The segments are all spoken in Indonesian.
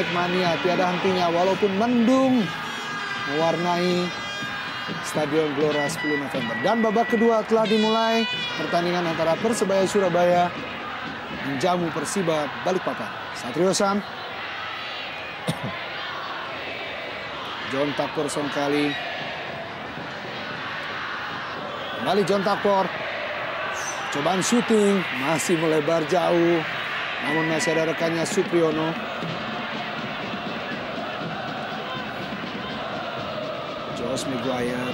Smack Mania tiada hentinya walaupun mendung mewarnai Stadion Gelora 10 November. Dan babak kedua telah dimulai. Pertandingan antara Persebaya Surabaya menjamu Persiba Balikpapan. Satrio Sam, John Takpor Songkali. Kembali John Takpor. Cobaan syuting masih melebar jauh. Namun masih ada rekannya Supriyono. Josh Maguire.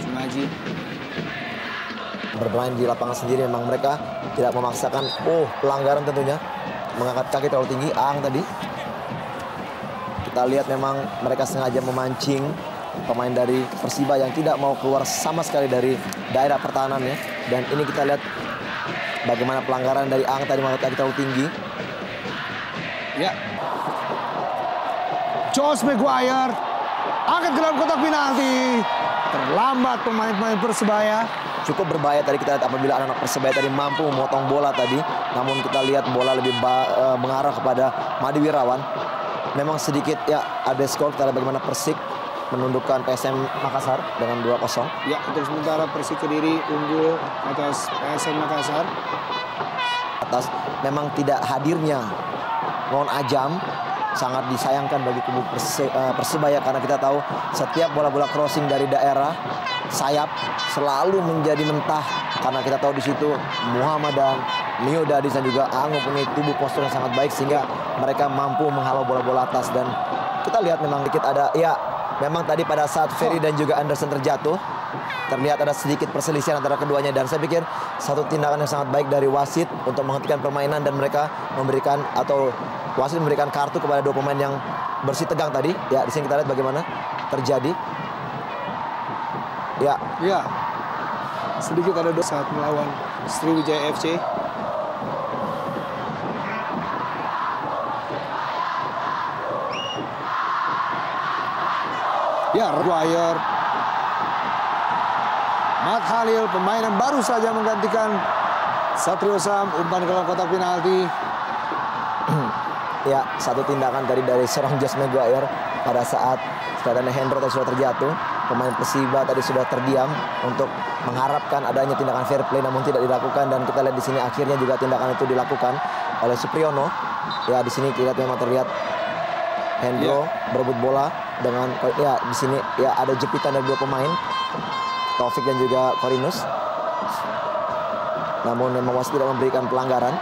Sumaji. Bermain di lapangan sendiri, memang mereka tidak memaksakan pelanggaran tentunya. Mengangkat kaki terlalu tinggi, Aang tadi. Kita lihat memang mereka sengaja memancing pemain dari Persiba yang tidak mau keluar sama sekali dari daerah pertahanannya. Dan ini kita lihat bagaimana pelanggaran dari Aang tadi mengangkat kaki terlalu tinggi. Ya. Josh Maguire angkat ke dalam kotak penalti. Terlambat pemain-pemain Persebaya. Cukup berbahaya tadi kita lihat apabila anak-anak Persebaya tadi mampu memotong bola tadi. Namun kita lihat bola lebih mengarah kepada Madi Wirawan. Memang sedikit ya ada skor. Kita lihat bagaimana Persik menundukkan PSM Makassar dengan 2-0. Ya, untuk sementara Persik Kediri unggul atas PSM Makassar. Atas memang tidak hadirnya Non Ajam sangat disayangkan bagi kubu Persebaya karena kita tahu setiap bola-bola crossing dari daerah sayap selalu menjadi mentah karena kita tahu di situ Muhammad dan Mio Dadis dan juga Aang mempunyai tubuh postur yang sangat baik sehingga mereka mampu menghalau bola-bola atas. Dan kita lihat memang sedikit ada ya memang tadi pada saat Ferry dan juga Anderson terjatuh terlihat ada sedikit perselisihan antara keduanya dan saya pikir satu tindakan yang sangat baik dari wasit untuk menghentikan permainan dan mereka memberikan atau wasit memberikan kartu kepada dua pemain yang bersih tegang tadi. Ya, di sini kita lihat bagaimana terjadi. Ya, sedikit ada dosa saat melawan Sriwijaya FC. Ya, Maguire. Matt Halil, pemain yang baru saja menggantikan Satrio Sam, umpan ke dalam kotak penalti. Ya, satu tindakan dari seorang Josh Maguire pada saat Stadion Hendro tadi sudah terjatuh. Pemain Persiba tadi sudah terdiam untuk mengharapkan adanya tindakan fair play namun tidak dilakukan dan kita lihat di sini akhirnya juga tindakan itu dilakukan oleh Supriyono. Ya, di sini kita memang terlihat Hendro berebut bola dengan ya di sini ya ada jepitan dari dua pemain Taufik dan juga Korinus. Namun memang wasit tidak memberikan pelanggaran.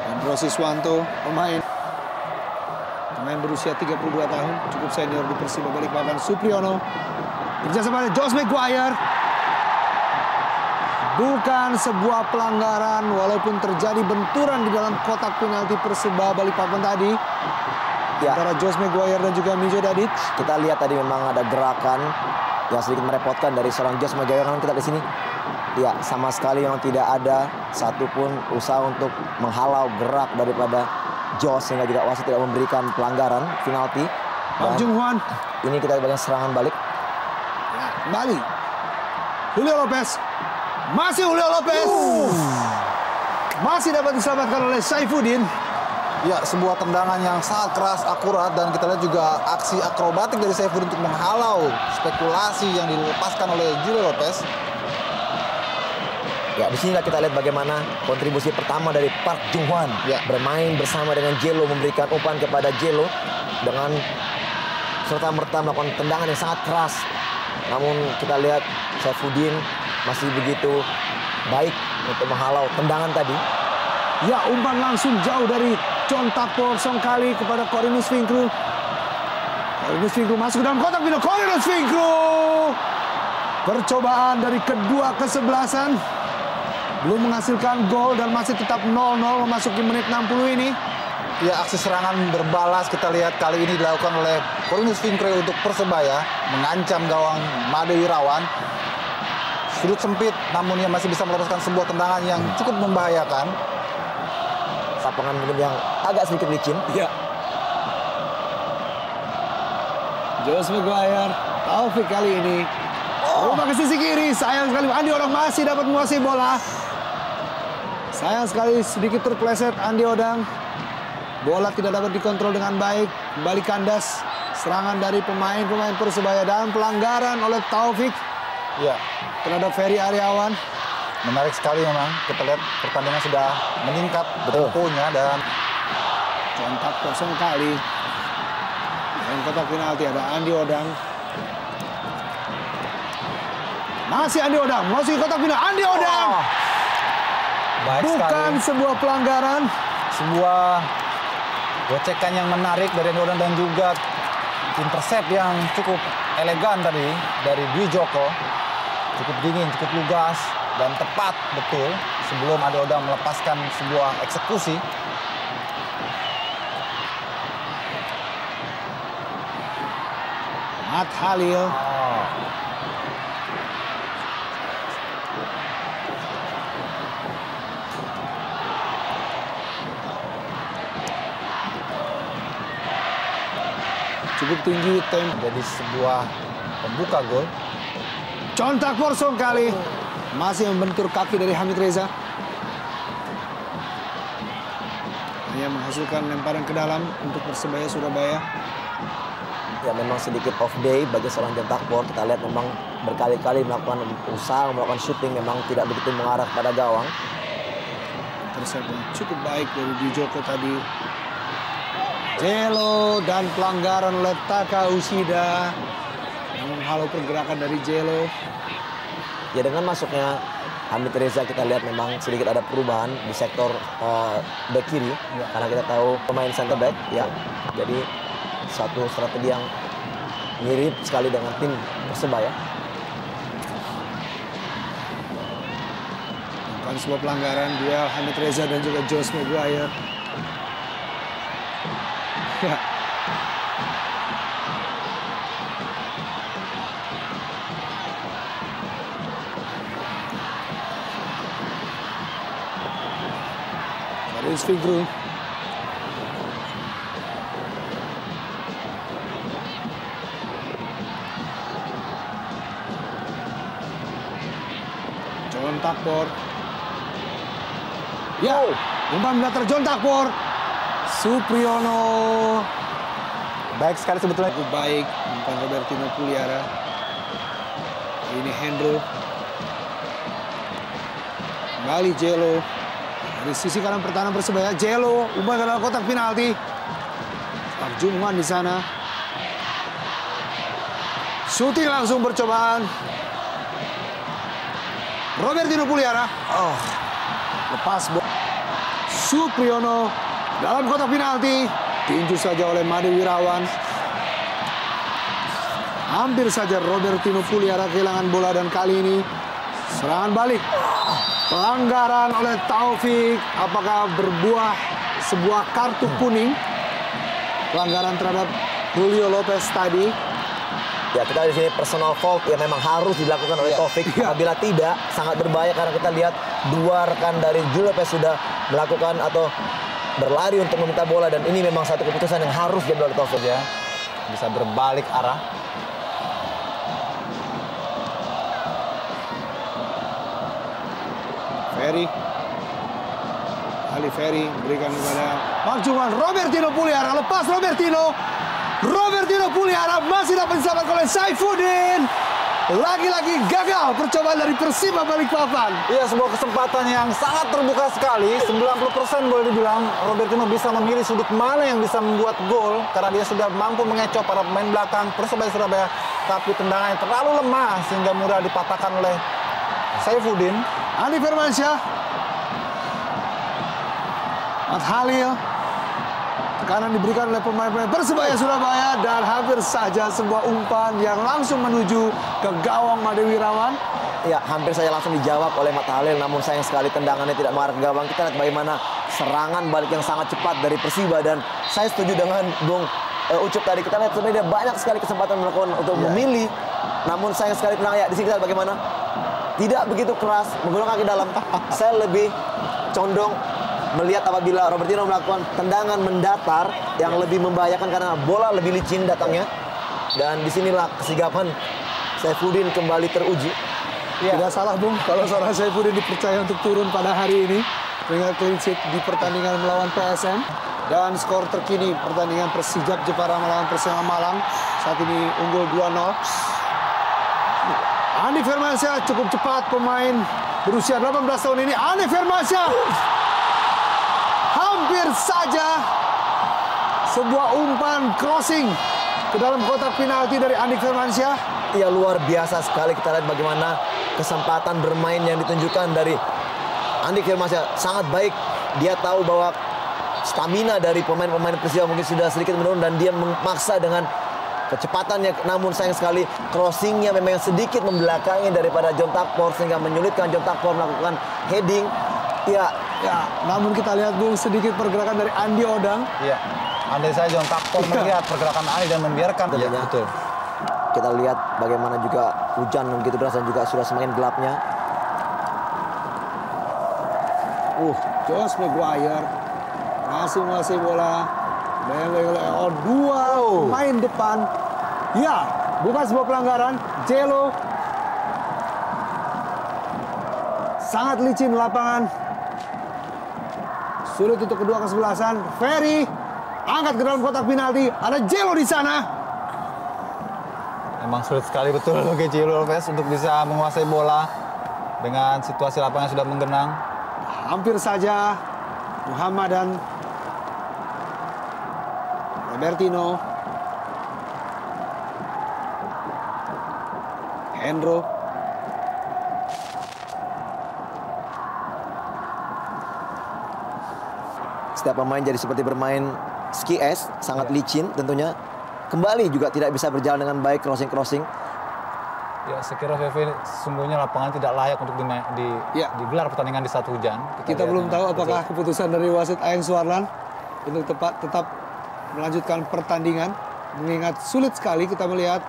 Andro Siswanto, pemain berusia 32 tahun, cukup senior di Persiba Balikpapan. Supriyono kerjasama dengan Josh Maguire. Bukan sebuah pelanggaran walaupun terjadi benturan di dalam kotak penalti Persiba Balikpapan tadi. Ya. Antara Josh Maguire dan juga Mijo Dadit. Kita lihat tadi memang ada gerakan yang sedikit merepotkan dari seorang Josh Maguire. Kan kita di sini ya sama sekali memang tidak ada satupun usaha untuk menghalau gerak daripada Josh sehingga juga wasit tidak memberikan pelanggaran penalti. Bang Jung Hwan. Ini kita bagian serangan balik. Ya, kembali. Julio Lopez. Masih Julio Lopez. Masih dapat diselamatkan oleh Saifuddin. Ya, sebuah tendangan yang sangat keras, akurat, dan kita lihat juga aksi akrobatik dari Saifuddin untuk menghalau spekulasi yang dilepaskan oleh Julio Lopez. Ya, di sini kita lihat bagaimana kontribusi pertama dari Park Jung Hwan. Ya, bermain bersama dengan Jelo, memberikan umpan kepada Jelo dengan serta-merta melakukan tendangan yang sangat keras. Namun kita lihat Saifuddin masih begitu baik untuk menghalau tendangan tadi. Ya, umpan langsung jauh dari John Takpor Songkali kepada Korinus Finkru. Korinus Finkru masuk ke dalam kotak penalti. Korinus Finkru. Percobaan dari kedua kesebelasan belum menghasilkan gol dan masih tetap 0-0 memasuki menit 60 ini. Ya, aksi serangan berbalas kita lihat kali ini dilakukan oleh Korinus Finkru untuk Persebaya, mengancam gawang Made Wirawan. Sudut sempit, namun ia masih bisa melepaskan sebuah tendangan yang cukup membahayakan. Lapangan mungkin yang agak sedikit licin. Ya. Josh Maguire. Taufik kali ini. Rumah ke sisi kiri. Sayang sekali Andi Odang masih dapat menguasai bola. Sayang sekali sedikit terpleset Andi Odang. Bola tidak dapat dikontrol dengan baik. Kembali kandas. Serangan dari pemain-pemain Persebaya dan pelanggaran oleh Taufik. Ya. Terhadap Ferry Aryawan. Menarik sekali memang. Kita lihat pertandingan sudah meningkat temponya dan contak kosong kali. Dan kotak penalti ada Andi Odang. Masih Andi Odang. Masih kotak penalti Andi Odang. Baik Bukan sekali. sebuah pelanggaran. Sebuah gocekan yang menarik dari Andi Odang dan juga intercept yang cukup elegan tadi dari Dwi Joko. Cukup dingin, cukup lugas dan tepat betul sebelum Andi Odang melepaskan sebuah eksekusi. Mat Halil. Cukup tinggi tempo. Jadi sebuah pembuka gol. Contak kosong kali. Masih membentur kaki dari Hamid Reza. Hanya menghasilkan lemparan ke dalam untuk Persebaya Surabaya. Ya memang sedikit off day bagi seorang Jon Takpor. Kita lihat memang berkali-kali melakukan usaha, melakukan syuting memang tidak begitu mengarah pada gawang. Intercept yang cukup baik dari Dwi Joko tadi. Jelo dan pelanggaran oleh Taka Usida yang menghalau pergerakan dari Jelo. Ya dengan masuknya Hamid Reza kita lihat memang sedikit ada perubahan di sektor back kiri. Karena kita tahu pemain center back ya. Jadi satu strategi yang mirip sekali dengan tim Persebaya. Bukan sebuah pelanggaran, duel Hamid Reza dan juga Josh Maguire. Ya. Faris Fikru. Jon Takpor. Ya, umpan datar Jon Takpor. Supriyono. Baik sekali sebetulnya. Cukup baik umpan Robertino Puliara. Ini Hendro. Kembali Jelo. Dari sisi kanan pertahanan Persebaya, Jelo umpan ke dalam kotak penalti. Pak Jungwan di sana. Shooting langsung percobaan. Robertino Puliara. Lepas bola. Supriyono dalam kotak penalti. Tinju saja oleh Made Wirawan. Hampir saja Robertino Puliara kehilangan bola dan kali ini serangan balik. Pelanggaran oleh Taufik. Apakah berbuah sebuah kartu kuning? Pelanggaran terhadap Julio Lopez tadi. Ya kita di sini personal fault yang memang harus dilakukan oleh Taufik. Apabila tidak sangat berbahaya karena kita lihat dua rekan dari Julio Lopez sudah melakukan atau berlari untuk meminta bola dan ini memang satu keputusan yang harus diambil oleh Taufik ya. Bisa berbalik arah. Ferry. Ali Ferry berikan kepada Pak Jungwan. Robertino Puliara lepas Robertino. Robertino Puliara masih dapat diselamatkan oleh Saifuddin. Lagi-lagi gagal percobaan dari Persiba Balikpapan. Iya, sebuah kesempatan yang sangat terbuka sekali. 90% boleh dibilang Robertino bisa memilih sudut mana yang bisa membuat gol karena dia sudah mampu mengecoh para pemain belakang Persebaya Surabaya. Tapi tendangannya terlalu lemah sehingga mudah dipatahkan oleh Saifuddin. Andi Firmansyah. Mat Halil. Tekanan diberikan oleh pemain-pemain Persebaya Surabaya dan hampir saja sebuah umpan yang langsung menuju ke gawang Made Wirawan. Ya, hampir saja langsung dijawab oleh Mat Halil, namun sayang sekali tendangannya tidak mengarah ke gawang. Kita lihat bagaimana serangan balik yang sangat cepat dari Persiba dan saya setuju dengan Bung Ucup tadi. Kita lihat sebenarnya banyak sekali kesempatan melakukan untuk memilih, namun sayang sekali tenang ya. Di sini kita lihat bagaimana tidak begitu keras menggunakan kaki dalam. Saya lebih condong melihat apabila Robertino melakukan tendangan mendatar yang lebih membahayakan karena bola lebih licin datangnya. Dan disinilah kesigapan Saifuddin kembali teruji. Tidak salah Bung, kalau seorang Saifuddin dipercaya untuk turun pada hari ini dengan clean sheet di pertandingan melawan PSM. Dan skor terkini pertandingan Persijap Jepara melawan Persema Malang saat ini unggul 2-0. Andi Firmansyah cukup cepat, pemain berusia 18 tahun ini. Andi Firmansyah hampir saja sebuah umpan crossing ke dalam kotak penalti dari Andi Firmansyah. Ya, luar biasa sekali kita lihat bagaimana kesempatan bermain yang ditunjukkan dari Andi Firmansyah sangat baik. Dia tahu bahwa stamina dari pemain-pemain Persija mungkin sudah sedikit menurun dan dia memaksa dengan kecepatannya. Namun sayang sekali crossingnya memang sedikit membelakangi daripada John Takpor sehingga menyulitkan John Takpor melakukan heading. Ya, namun kita lihat Bung sedikit pergerakan dari Andi Odang. Iya. Andai saya John Takpor melihat pergerakan Andi dan membiarkan. Iya, betul. Kita lihat bagaimana juga hujan begitu deras dan juga sudah semakin gelapnya. Josh Maguire masih menguasai bola. Dua pemain depan. Ya, bukan sebuah pelanggaran. Jelo sangat licin lapangan. Sulit untuk kedua kesebelasan. Ferry angkat ke dalam kotak penalti. Ada Jelo di sana. Memang sulit sekali betul bagi Jelo Lopez untuk bisa menguasai bola dengan situasi lapangan yang sudah menggenang. Hampir saja Muhammad dan Robertino. Hendro. Setiap pemain jadi seperti bermain ski es, sangat licin tentunya. Kembali juga tidak bisa berjalan dengan baik crossing-crossing. Ya, saya kira VV sesungguhnya lapangan tidak layak untuk digelar pertandingan di saat hujan. Kita belum tahu apakah keputusan dari wasit Ayeng Suarlan untuk tetap melanjutkan pertandingan. Mengingat sulit sekali kita melihat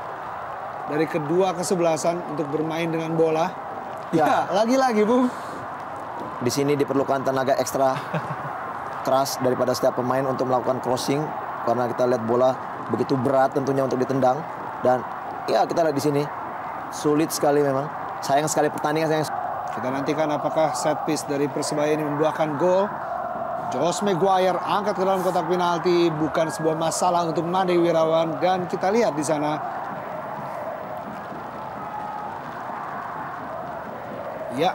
dari kedua kesebelasan untuk bermain dengan bola. Ya, lagi-lagi Bung. Di sini diperlukan tenaga ekstra keras daripada setiap pemain untuk melakukan crossing. Karena kita lihat bola begitu berat tentunya untuk ditendang. Dan ya kita lihat di sini sulit sekali memang. Sayang sekali pertandingan. Kita nantikan apakah set piece dari Persebaya ini membuahkan gol. Josh Maguire angkat ke dalam kotak penalti, bukan sebuah masalah untuk Made Wirawan. Dan kita lihat di sana. Ya.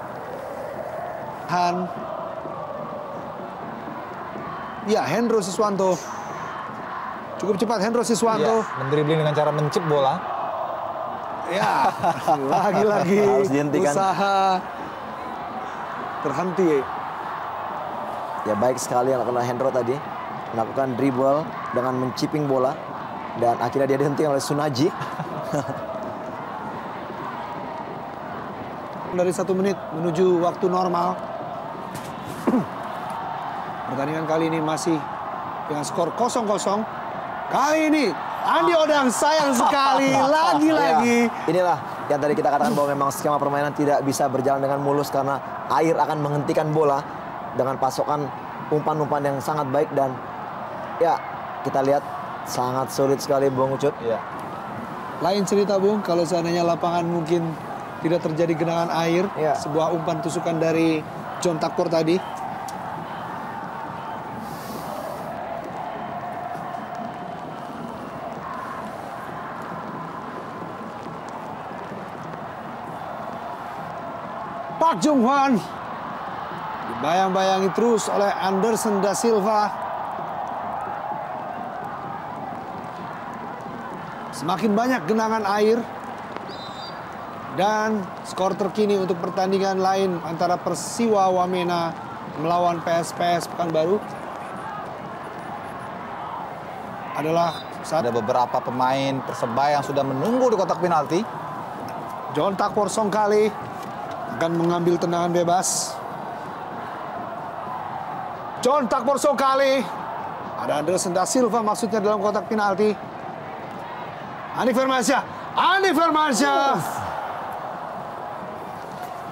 Ya, Hendro Siswanto. Cukup cepat Hendro Siswanto. Ya, mendribling dengan cara mencip bola. Ya, lagi-lagi harus dihentikan. Usaha terhenti. Ya, baik sekali yang dilakukan Hendro tadi. Melakukan dribble dengan menciping bola. Dan akhirnya dia dihentikan oleh Sunaji. Dari 1 menit menuju waktu normal. Pertandingan kali ini masih dengan skor 0-0. Kali ini Andi Odang sayang sekali lagi-lagi. Ya, inilah yang tadi kita katakan bahwa memang skema permainan tidak bisa berjalan dengan mulus karena air akan menghentikan bola dengan pasokan umpan-umpan yang sangat baik. Dan ya kita lihat sangat sulit sekali Bung Ucut. Ya. Lain cerita Bung kalau seandainya lapangan mungkin tidak terjadi genangan air. Ya. Sebuah umpan tusukan dari John Takpor tadi. Park Jung Hwan dibayang-bayangi terus oleh Anderson da Silva. Semakin banyak genangan air. Dan skor terkini untuk pertandingan lain antara Persiwa Wamena melawan PSPS Pekanbaru adalah saat ada beberapa pemain Persebaya yang sudah menunggu di kotak penalti. John Takpor Songkali akan mengambil tendangan bebas. John Takpor Songkali. Ada Anderson da Silva maksudnya dalam kotak penalti. Andi Firmansyah.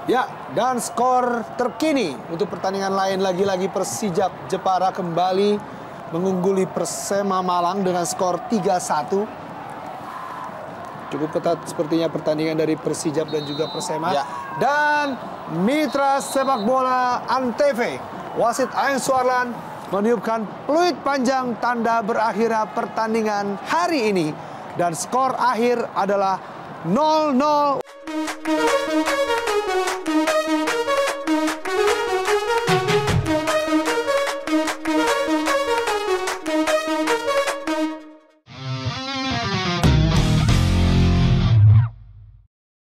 Ya, dan skor terkini untuk pertandingan lain lagi-lagi Persijap Jepara kembali mengungguli Persema Malang dengan skor 3-1. Cukup ketat sepertinya pertandingan dari Persijap dan juga Persema. Ya. Dan mitra sepak bola Antv, wasit Aeng Suarlan meniupkan peluit panjang tanda berakhirnya pertandingan hari ini. Dan skor akhir adalah 0-0.